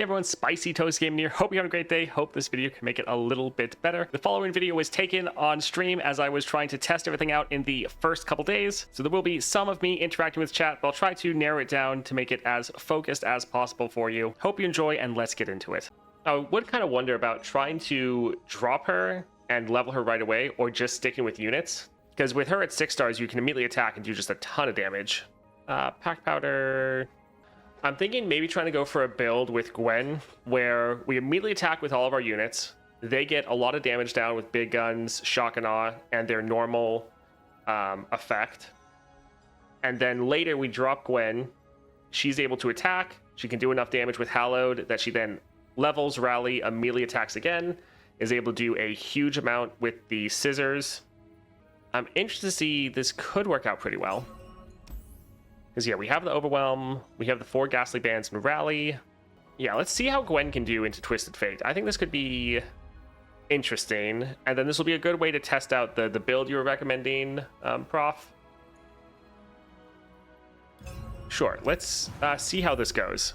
everyone, Spicy Toast Gaming here. Hope you have a great day. Hope this video can make it a little bit better. The following video was taken on stream as I was trying to test everything out in the first couple days. So there will be some of me interacting with chat, but I'll try to narrow it down to make it as focused as possible for you. Hope you enjoy, and let's get into it. I would kind of wonder about trying to drop her and level her right away, or just sticking with units. Because with her at 6 stars, you can immediately attack and do just a ton of damage. Pack powder... I'm thinking maybe trying to go for a build with Gwen where we immediately attack with all of our units. They get a lot of damage down with big guns, shock and awe, and their normal effect. And then later we drop Gwen. She's able to attack. She can do enough damage with Hallowed that she then levels, rally, immediately attacks again. Is able to do a huge amount with the scissors. I'm interested to see, this could work out pretty well. Because, yeah, we have the Overwhelm, we have the 4 Ghastly Bands and Rally. Yeah, let's see how Gwen can do into Twisted Fate. I think this could be interesting. And then this will be a good way to test out the build you were recommending, Prof. Sure, let's see how this goes.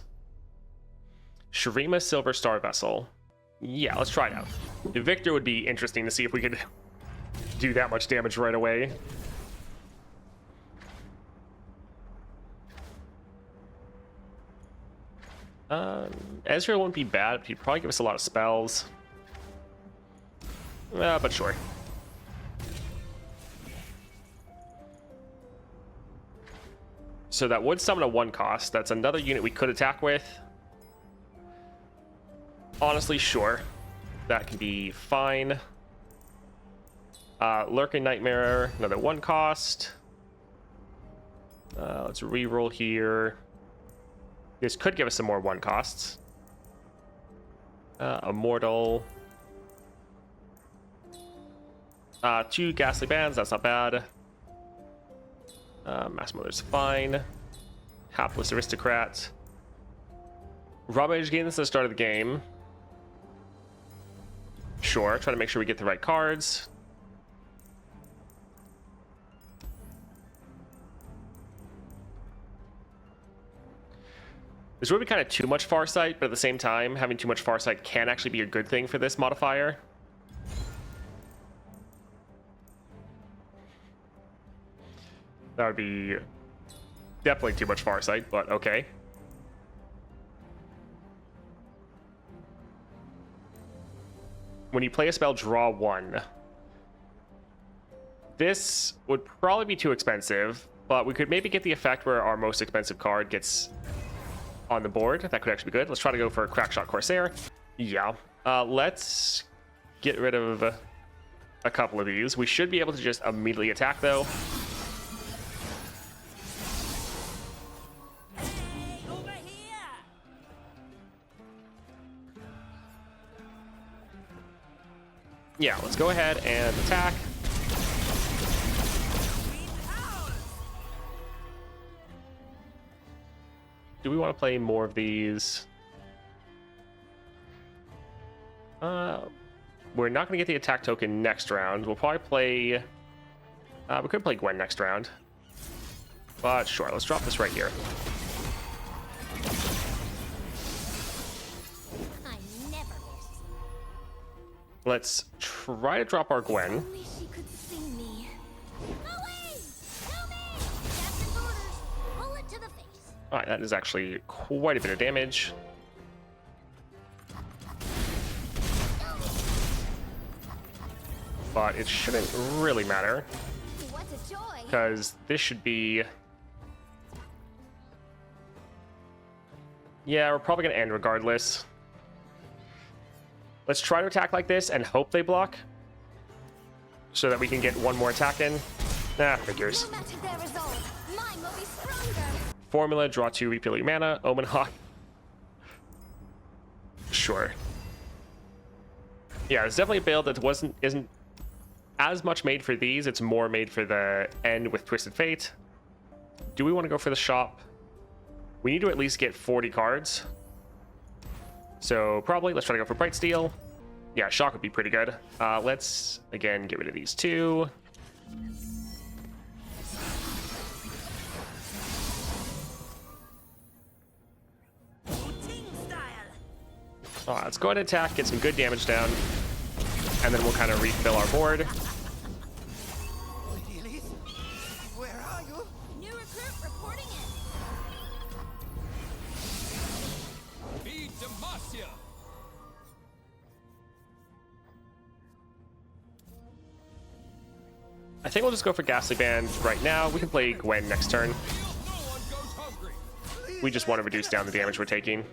Shurima Silver Star Vessel. Yeah, let's try it out. Victor would be interesting to see if we could do that much damage right away. Ezreal won't be bad, but he'd probably give us a lot of spells. But sure. So that would summon a 1 cost. That's another unit we could attack with. Honestly, sure. That can be fine. Lurking Nightmare, another 1 cost. Let's reroll here. This could give us some more 1 costs. Immortal. 2 Ghastly Bands, that's not bad. Mass Mother's fine. Hapless Aristocrat. Rob Edge gain this at the start of the game. Sure, try to make sure we get the right cards. This would be kind of too much Farsight, but at the same time, having too much Farsight can actually be a good thing for this modifier. That would be definitely too much Farsight, but okay. When you play a spell, draw 1. This would probably be too expensive, but we could maybe get the effect where our most expensive card gets on the board. That could actually be good. Let's try to go for a Crackshot Corsair. Yeah. Let's get rid of a couple of these. We should be able to just immediately attack, though. Yeah, let's go ahead and attack. Do we want to play more of these? We're not going to get the attack token next round. We'll probably play... we could play Gwen next round. But sure, let's drop this right here. Let's try to drop our Gwen. Alright, that is actually quite a bit of damage. But it shouldn't really matter. Because this should be... Yeah, we're probably going to end regardless. Let's try to attack like this and hope they block. So that we can get 1 more attack in. Nah, figures. Formula, draw 2, refill your mana, Omen Hawk. Sure. Yeah, it's definitely a build that isn't as much made for these. It's more made for the end with Twisted Fate. Do we want to go for the shop? We need to at least get 40 cards. So probably let's try to go for Bright Steel. Yeah, shock would be pretty good. Let's again get rid of these 2. Let's go ahead and attack, get some good damage down, and then we'll kind of refill our board. Where are you? New recruit reporting in. Be Demacia. I think we'll just go for Ghastly Band right now. We can play Gwen next turn. No one goes hungry. We just want to reduce down the damage we're taking.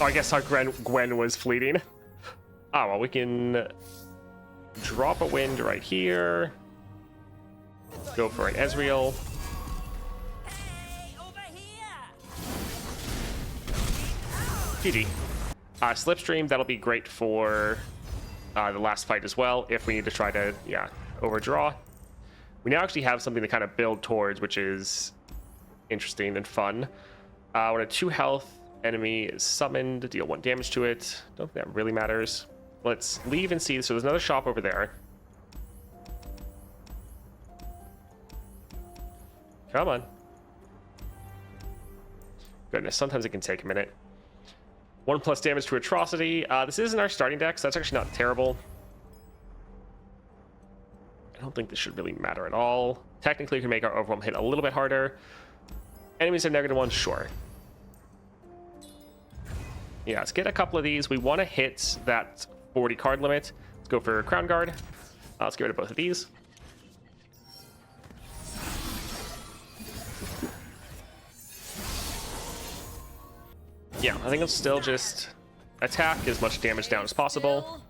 Oh, I guess our Gwen was fleeting. Oh, well, we can drop a wind right here. Go for an Ezreal. Hey, over here. GG. Slipstream, that'll be great for the last fight as well, if we need to try to, overdraw. We now actually have something to kind of build towards, which is interesting and fun. When a 2 health enemy is summoned, deal 1 damage to it. Don't think that really matters. Let's leave and see. So there's another shop over there. Come on. Goodness, sometimes it can take a minute. 1+ damage to Atrocity. This isn't our starting deck, so that's actually not terrible. I don't think this should really matter at all. Technically, we can make our overwhelm hit a little bit harder. Enemies have -1, sure. Yeah, let's get a couple of these. We want to hit that 40 card limit. Let's go for Crown Guard. Let's get rid of both of these. Yeah, I think I'll still just attack as much damage down as possible.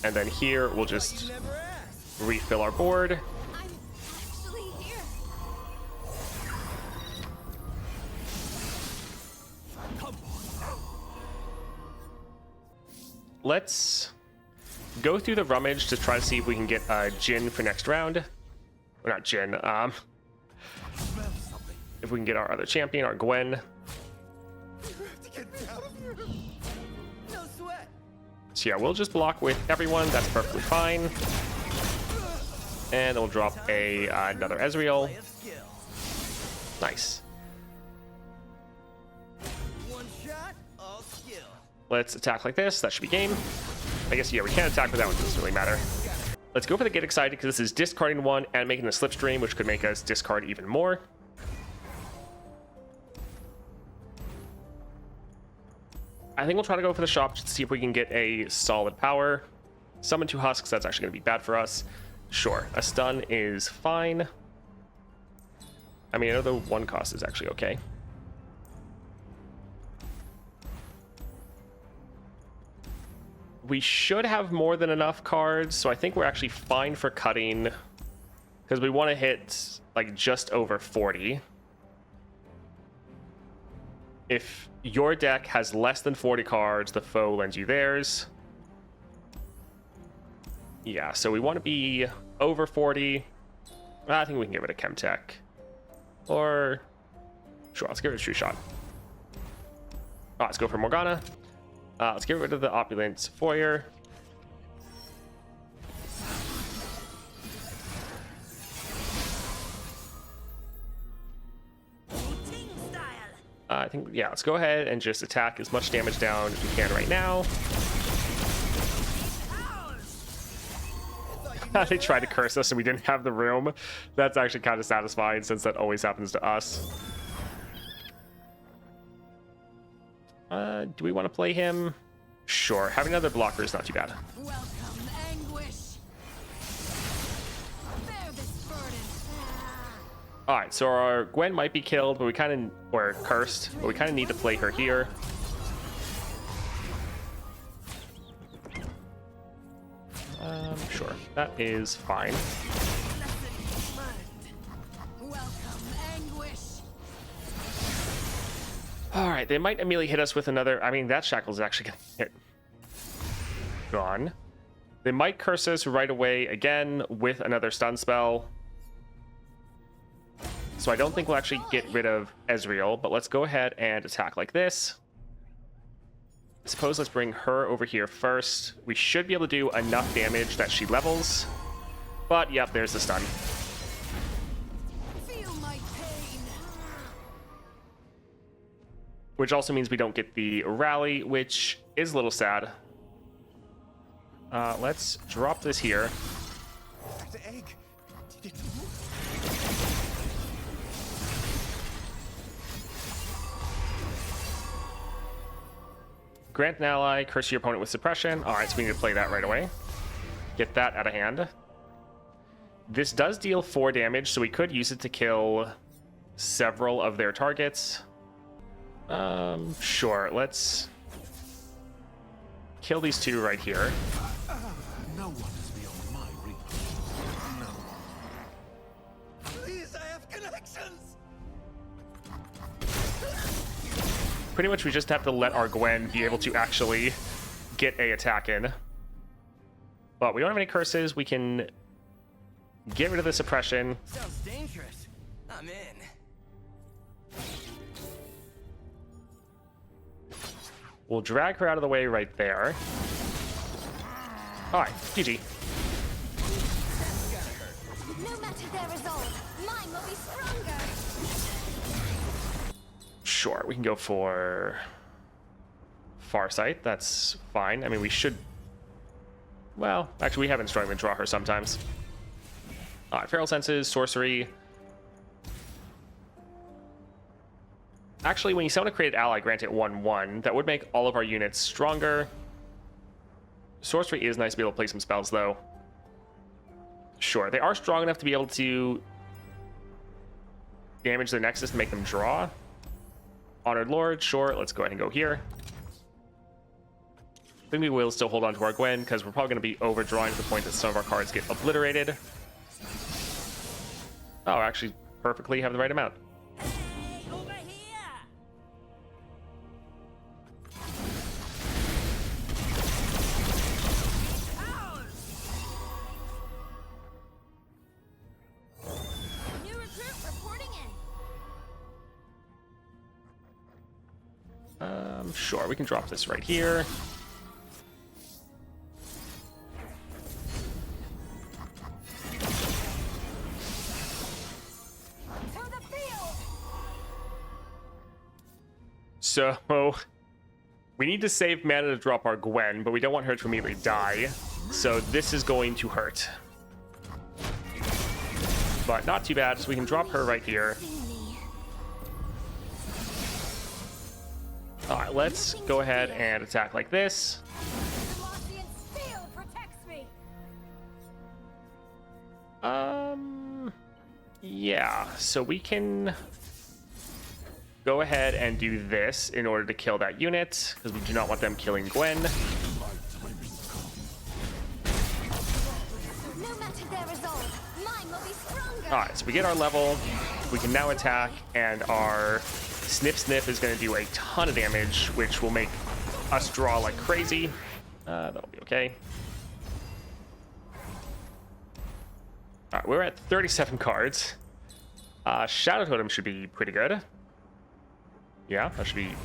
And then here, we'll just refill our board. I'm actually here. Let's go through the rummage to try to see if we can get Jhin for next round. Or not Jhin, if we can get our other champion, our Gwen. No sweat. So yeah, we'll just block with everyone. That's perfectly fine. And then we'll drop another Ezreal. Nice. One shot, all skill. Let's attack like this. That should be game. I guess, yeah, we can't attack with that one. Doesn't really matter. Let's go for the Get Excited, because this is discarding 1 and making a Slipstream, which could make us discard even more. I think we'll try to go for the shop just to see if we can get a solid power. Summon 2 Husks, that's actually going to be bad for us. Sure, a stun is fine. I mean, I know the 1 cost is actually okay. We should have more than enough cards, so I think we're actually fine for cutting, because we want to hit like just over 40. If your deck has less than 40 cards, the foe lends you theirs. Yeah, so we want to be over 40. I think we can get rid of Chemtech. Or, sure, let's get rid of True Shot. Let's go for Morgana. Let's get rid of the Opulent Foyer. I think, yeah, let's go ahead and just attack as much damage down as we can right now. They tried to curse us and we didn't have the room. That's actually kind of satisfying, since that always happens to us. Do we want to play him? Sure, having another blocker is not too bad. Welcome, anguish. Bear this burden. All right, so our Gwen might be killed, but we kind of, or cursed, but we kind of need to play her here. Sure, that is fine. Welcome, anguish. All right, they might immediately hit us with another. I mean, that shackle is actually gonna hit. Gone. They might curse us right away again with another stun spell. So I don't think we'll actually get rid of Ezreal, but let's go ahead and attack like this. suppose let's bring her over here first. We should be able to do enough damage that she levels. But, yep, there's the stun. Feel my pain. Which also means we don't get the rally, which is a little sad. Let's drop this here. The egg. Did it Grant an ally, curse your opponent with suppression. Alright, so we need to play that right away. Get that out of hand. This does deal 4 damage, so we could use it to kill several of their targets. Sure, let's kill these 2 right here. No one is beyond my reach. No. Please, I have connections. Pretty much we just have to let our Gwen be able to actually get a attack in. But we don't have any curses. We can get rid of the suppression. Sounds dangerous. I'm in. We'll drag her out of the way right there. Alright, GG. No matter their resolve, mine will be stronger. Sure, we can go for Farsight. That's fine. I mean, we should... Well, actually, we have been struggling to draw her sometimes. Alright, Feral Senses, Sorcery. Actually, when you summon a created ally, grant it 1/1. That would make all of our units stronger. Sorcery is nice to be able to play some spells, though. Sure, they are strong enough to be able to damage their Nexus and make them draw. Honored Lord, sure, let's go ahead and go here. I think we will still hold on to our Gwen, because we're probably going to be overdrawing to the point that some of our cards get obliterated. Oh, actually, perfectly have the right amount. Hey, over here. New recruit reporting in. Sure, we can drop this right here. To the field. So, we need to save mana to drop our Gwen, but we don't want her to immediately die. So this is going to hurt. But not too bad, so we can drop her right here. Alright, let's go ahead and attack like this. Demacian steel protects me. Yeah, so we can go ahead and do this in order to kill that unit, because we do not want them killing Gwen. No matter their resolve, mine will be stronger. Alright, so we get our level, we can now attack, and our Sniff is going to do a ton of damage, which will make us draw like crazy. That'll be okay. Alright, we're at 37 cards. Shadow Totem should be pretty good. Yeah, that should be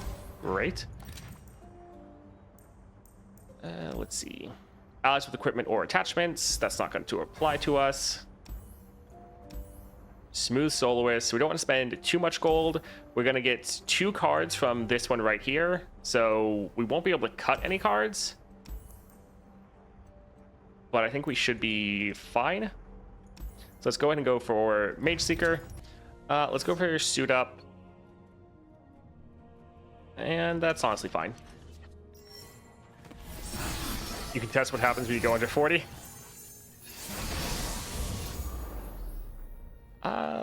great. Let's see. Allies with equipment or attachments. That's not going to apply to us. Smooth Soloist. We don't want to spend too much gold. We're going to get 2 cards from this one right here. So we won't be able to cut any cards. But I think we should be fine. So let's go ahead and go for Mage Seeker. Let's go for Suit Up. And that's honestly fine. You can test what happens when you go under 40.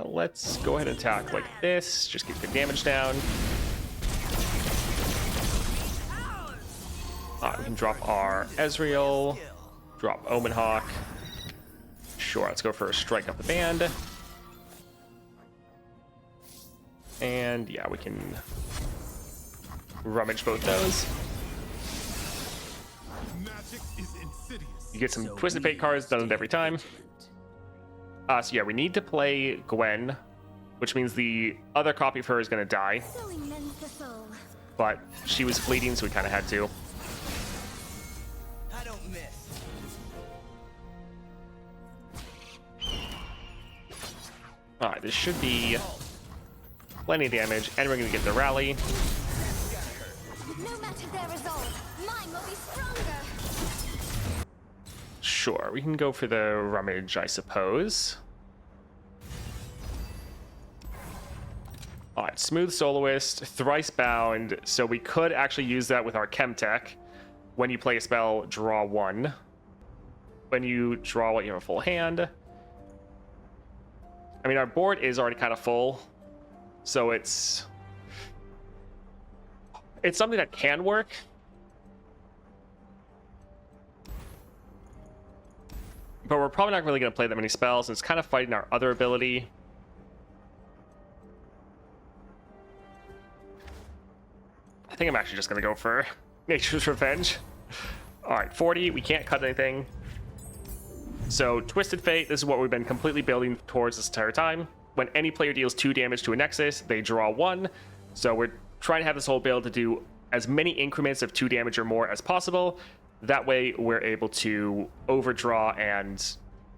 Let's go ahead and attack like this. Just keep the damage down. We can drop our Ezreal. Drop Omen Hawk. Sure, let's go for a Strike Up the Band. And yeah, we can rummage both those. Magic is insidious. You get some Twisted Fate cards, done it every time. So yeah, we need to play Gwen, which means the other copy of her is going to die. Sewing mends the soul. But she was fleeting, so we kind of had to. Alright, this should be plenty of damage, and we're going to get the rally. No matter their resolve, mine will be stronger. Sure, we can go for the rummage, I suppose. Alright, smooth soloist, thrice bound, so we could actually use that with our chem tech. When you play a spell, draw one. When you draw what, you have a full hand. I mean, our board is already kind of full, so it's something that can work. But we're probably not really going to play that many spells, and it's kind of fighting our other ability. I think I'm actually just going to go for Nature's Revenge. Alright, 40, we can't cut anything. So, Twisted Fate, this is what we've been completely building towards this entire time. When any player deals 2 damage to a Nexus, they draw 1. So we're trying to have this whole build to do as many increments of 2 damage or more as possible. That way, we're able to overdraw and,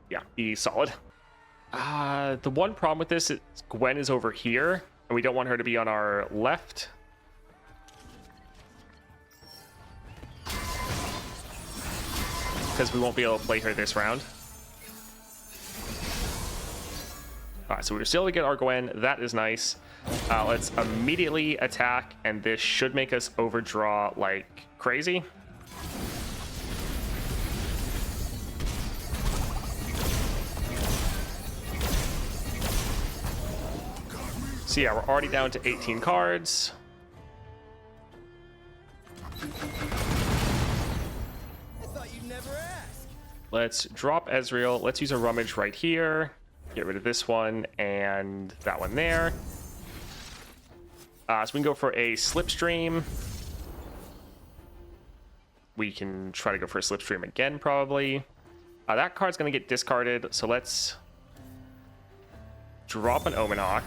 yeah, be solid. The one problem with this is Gwen is over here, and we don't want her to be on our left. Because we won't be able to play her this round. Alright, so we're still to get our Gwen. That is nice. Let's immediately attack, and this should make us overdraw like crazy. So yeah, we're already down to 18 cards. Let's drop Ezreal. Let's use a rummage right here. Get rid of this one and that one there. So we can go for a Slipstream. We can try to go for a Slipstream again, probably. That card's going to get discarded, so let's drop an Omen Hawk.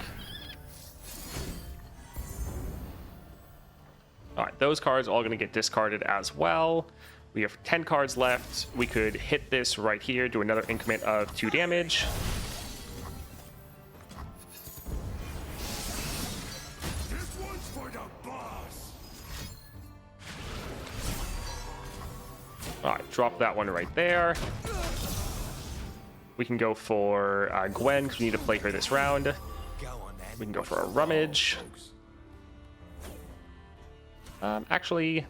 Alright, those cards are all going to get discarded as well. We have 10 cards left. We could hit this right here, do another increment of 2 damage. This one's for the boss. Alright, drop that one right there. We can go for Gwen, because we need to play her this round. We can go for a rummage. Actually,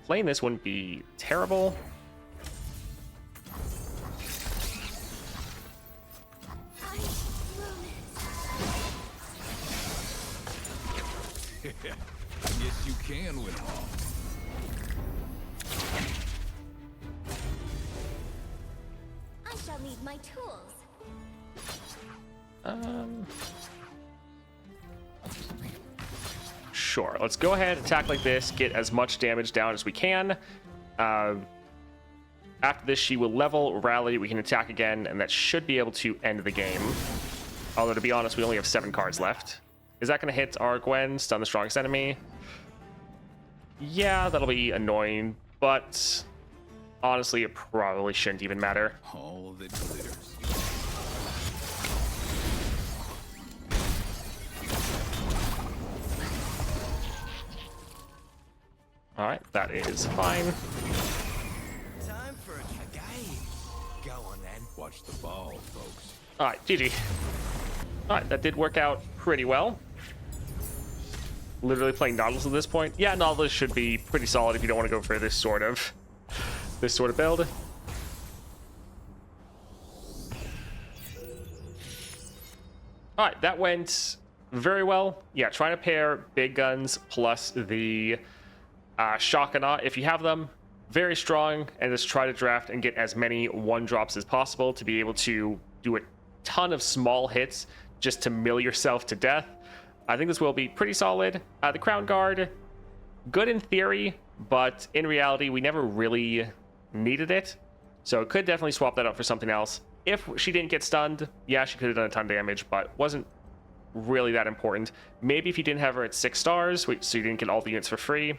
playing this wouldn't be terrible. Yes, you can win them all. I shall need my tools. Sure, let's go ahead, attack like this, get as much damage down as we can. After this, she will level, rally, we can attack again, and that should be able to end the game. Although, to be honest, we only have 7 cards left. Is that going to hit our Gwen, stun the strongest enemy? Yeah, that'll be annoying, but honestly, it probably shouldn't even matter. All that glitters. Alright, that is fine. Time for a game. Go on then. Watch the ball, folks. Alright, GG. Alright, that did work out pretty well. Literally playing Nautilus at this point. Yeah, Nautilus should be pretty solid if you don't want to go for this sort of build. Alright, that went very well. Yeah, trying to pair big guns plus the Shakana, if you have them, very strong, and just try to draft and get as many 1-drops as possible to be able to do a ton of small hits just to mill yourself to death. I think this will be pretty solid. The Crown Guard, good in theory, but in reality, we never really needed it. So could definitely swap that out for something else. If she didn't get stunned, yeah, she could have done a ton of damage, but wasn't really that important. Maybe if you didn't have her at 6 stars, so you didn't get all the units for free,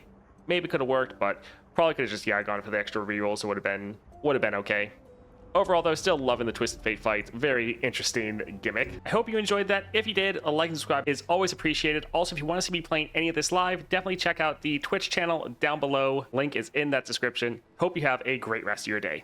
maybe could have worked, but Probably could have just, yeah, gone for the extra reroll, so would have been okay. Overall, though, still loving the Twisted Fate fight. Very interesting gimmick. I hope you enjoyed that. If you did, a like and subscribe is always appreciated. Also, if you want to see me playing any of this live, definitely check out the Twitch channel down below. Link is in that description. Hope you have a great rest of your day.